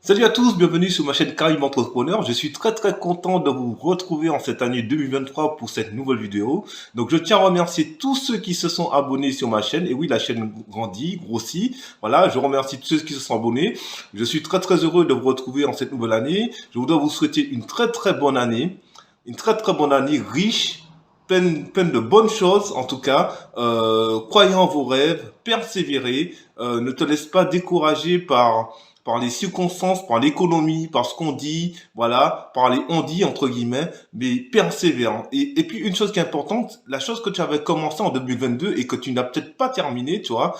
Salut à tous, bienvenue sur ma chaîne Karim Entrepreneur. Je suis très content de vous retrouver en cette année 2023 pour cette nouvelle vidéo. Donc je tiens à remercier tous ceux qui se sont abonnés sur ma chaîne. Et oui, la chaîne grandit, grossit. Voilà, je remercie tous ceux qui se sont abonnés. Je suis très heureux de vous retrouver en cette nouvelle année. Je voudrais vous souhaiter une très bonne année. Une très bonne année riche, pleine de bonnes choses en tout cas. Croyez en vos rêves, persévérez. Ne te laisse pas décourager par les circonstances, par l'économie, par ce qu'on dit, voilà, par les on dit entre guillemets, mais persévère. Et puis une chose qui est importante, la chose que tu avais commencé en 2022 et que tu n'as peut-être pas terminé, tu vois,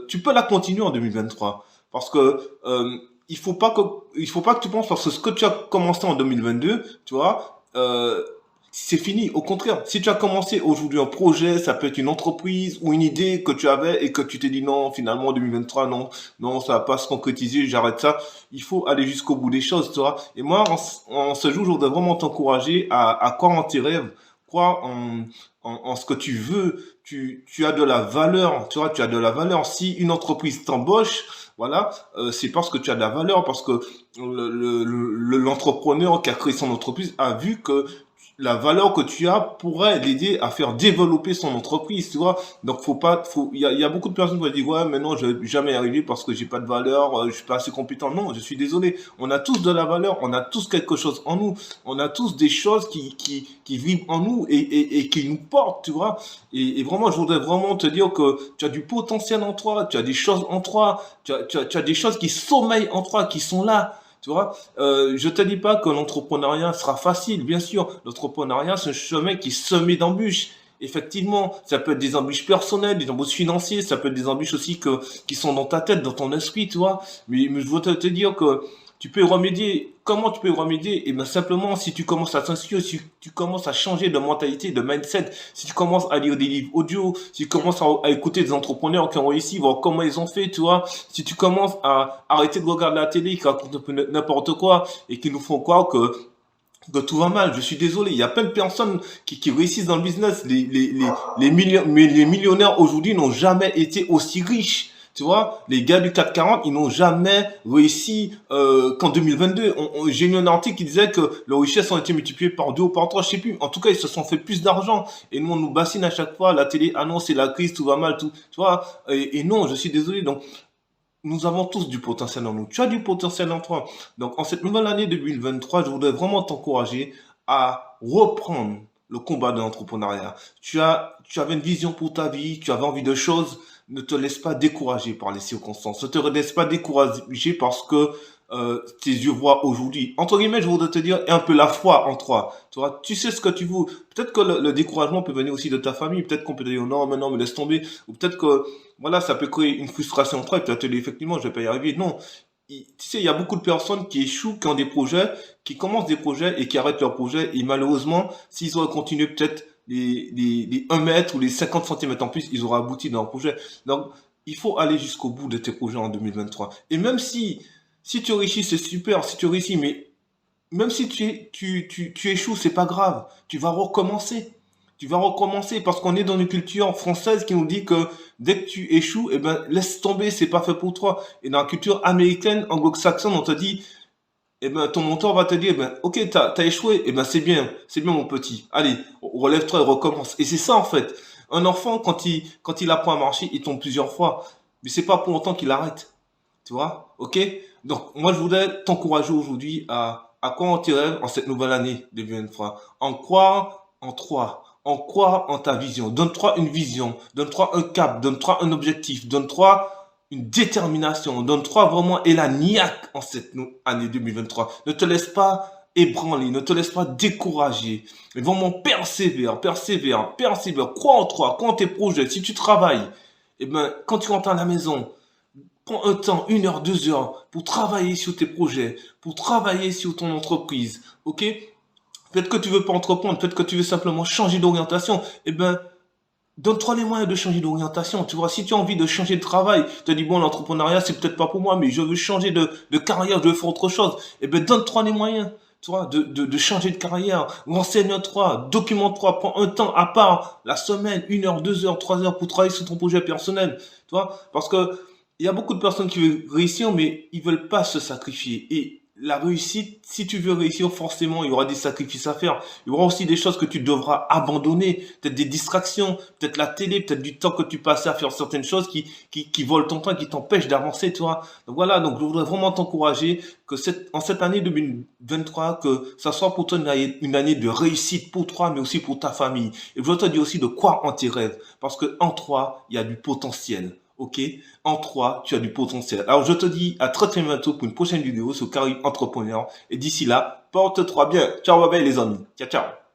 tu peux la continuer en 2023 parce que il faut pas que tu penses parce que ce que tu as commencé en 2022, tu vois, c'est fini. Au contraire, si tu as commencé aujourd'hui un projet, ça peut être une entreprise ou une idée que tu avais et que tu t'es dit non, finalement, en 2023, non, ça va pas se concrétiser, j'arrête ça. Il faut aller jusqu'au bout des choses, tu vois. Et moi, en ce jour, je voudrais vraiment t'encourager à croire en tes rêves, croire en ce que tu veux. Tu as de la valeur, tu vois, tu as de la valeur. Si une entreprise t'embauche, voilà, c'est parce que tu as de la valeur, parce que l'entrepreneur qui a créé son entreprise a vu que la valeur que tu as pourrait l'aider à faire développer son entreprise, tu vois. Donc, il y a beaucoup de personnes qui vont dire, ouais, mais non, je vais jamais y arriver parce que j'ai pas de valeur, je suis pas assez compétent. Non, je suis désolé. On a tous de la valeur, on a tous quelque chose en nous. On a tous des choses qui vivent en nous et qui nous portent, tu vois. Et vraiment, je voudrais vraiment te dire que tu as du potentiel en toi, tu as des choses en toi, tu as des choses qui sommeillent en toi, qui sont là. Tu vois, je te dis pas que l'entrepreneuriat sera facile, bien sûr. L'entrepreneuriat, c'est un chemin qui est semé d'embûches. Effectivement, ça peut être des embûches personnelles, des embûches financières, ça peut être des embûches aussi qui sont dans ta tête, dans ton esprit, tu vois. Mais je veux te dire que tu peux y remédier. Comment tu peux y remédier? Et bien simplement, si tu commences à t'inspirer, si tu commences à changer de mentalité, de mindset, si tu commences à lire des livres audio, si tu commences à écouter des entrepreneurs qui ont réussi, voir comment ils ont fait, tu vois, si tu commences à arrêter de regarder la télé, qui racontent un peu n'importe quoi et qui nous font croire que tout va mal. Je suis désolé. Il y a plein de personnes qui réussissent dans le business. Les millionnaires aujourd'hui n'ont jamais été aussi riches. Tu vois, les gars du 440, ils n'ont jamais réussi qu'en 2022. J'ai lu un article qui disait que leurs richesses ont été multipliées par deux ou par trois, je sais plus. En tout cas, ils se sont fait plus d'argent. Et nous, on nous bassine à chaque fois. La télé annonce c'est la crise, tout va mal, tout. Tu vois, et non, je suis désolé. Donc, nous avons tous du potentiel en nous. Tu as du potentiel en toi. Donc, en cette nouvelle année 2023, je voudrais vraiment t'encourager à reprendre le combat de l'entrepreneuriat. Tu avais une vision pour ta vie, tu avais envie de choses. Ne te laisse pas décourager par les circonstances. Ne te laisse pas décourager parce que tes yeux voient aujourd'hui. Entre guillemets, je voudrais te dire un peu la foi en toi. Tu vois, tu sais ce que tu veux. Peut-être que le découragement peut venir aussi de ta famille. Peut-être qu'on peut te dire non, mais non, mais laisse tomber. Ou peut-être que voilà, ça peut créer une frustration en toi. Et tu vas te dire effectivement, je vais pas y arriver. Non. Tu sais, il y a beaucoup de personnes qui échouent, qui ont des projets, qui commencent des projets et qui arrêtent leurs projets. Et malheureusement, s'ils auraient continué peut-être les 1 mètre ou les 50 centimètres en plus, ils auraient abouti dans un projet. Donc, il faut aller jusqu'au bout de tes projets en 2023. Et même si tu réussis, c'est super, si tu réussis, mais même si tu échoues, c'est pas grave. Tu vas recommencer. Tu vas recommencer parce qu'on est dans une culture française qui nous dit que dès que tu échoues, eh ben, laisse tomber, c'est pas fait pour toi. Et dans la culture américaine, anglo-saxonne, on te dit, eh ben, ton mentor va te dire, eh ben, ok, t'as échoué, eh ben, c'est bien, mon petit. Allez, relève-toi et recommence. Et c'est ça, en fait. Un enfant, quand il apprend à marcher, il tombe plusieurs fois. Mais c'est pas pour autant qu'il arrête. Tu vois? Ok? Donc, moi, je voudrais t'encourager aujourd'hui à croire en tes rêves en cette nouvelle année 2023. En croire en toi. En croire en ta vision. Donne-toi une vision. Donne-toi un cap. Donne-toi un objectif. Donne-toi une détermination. Donne-toi vraiment et la niaque en cette année 2023. Ne te laisse pas ébranler. Ne te laisse pas décourager. Mais vraiment persévère. Crois en toi. Crois en tes projets. Si tu travailles, eh ben, quand tu rentres à la maison, prends un temps, 1 heure, 2 heures, pour travailler sur tes projets, pour travailler sur ton entreprise, ok? Peut-être que tu veux pas entreprendre, peut-être que tu veux simplement changer d'orientation. Eh ben, donne-toi les moyens de changer d'orientation. Tu vois, si tu as envie de changer de travail, tu te dis, bon, l'entrepreneuriat, c'est peut-être pas pour moi, mais je veux changer de carrière, je veux faire autre chose. Eh ben, donne-toi les moyens. Tu vois, de changer de carrière, renseigne-toi, documente-toi, prends un temps à part, la semaine, 1 heure, 2 heures, 3 heures pour travailler sur ton projet personnel. Tu vois, parce que Il y a beaucoup de personnes qui veulent réussir, mais ils veulent pas se sacrifier. Et la réussite, si tu veux réussir, forcément, il y aura des sacrifices à faire. Il y aura aussi des choses que tu devras abandonner, peut-être des distractions, peut-être la télé, peut-être du temps que tu passes à faire certaines choses qui volent ton temps, qui t'empêchent d'avancer, tu vois. Donc voilà, donc je voudrais vraiment t'encourager que en cette année 2023, que ça soit pour toi une année de réussite pour toi, mais aussi pour ta famille. Et je voudrais te dire aussi de croire en tes rêves, parce que en toi, il y a du potentiel. Ok, en toi, tu as du potentiel. Alors, je te dis à très très bientôt pour une prochaine vidéo sur Caraïbes Entrepreneur. Et d'ici là, porte-toi bien. Ciao, bye bye les amis. Ciao, ciao.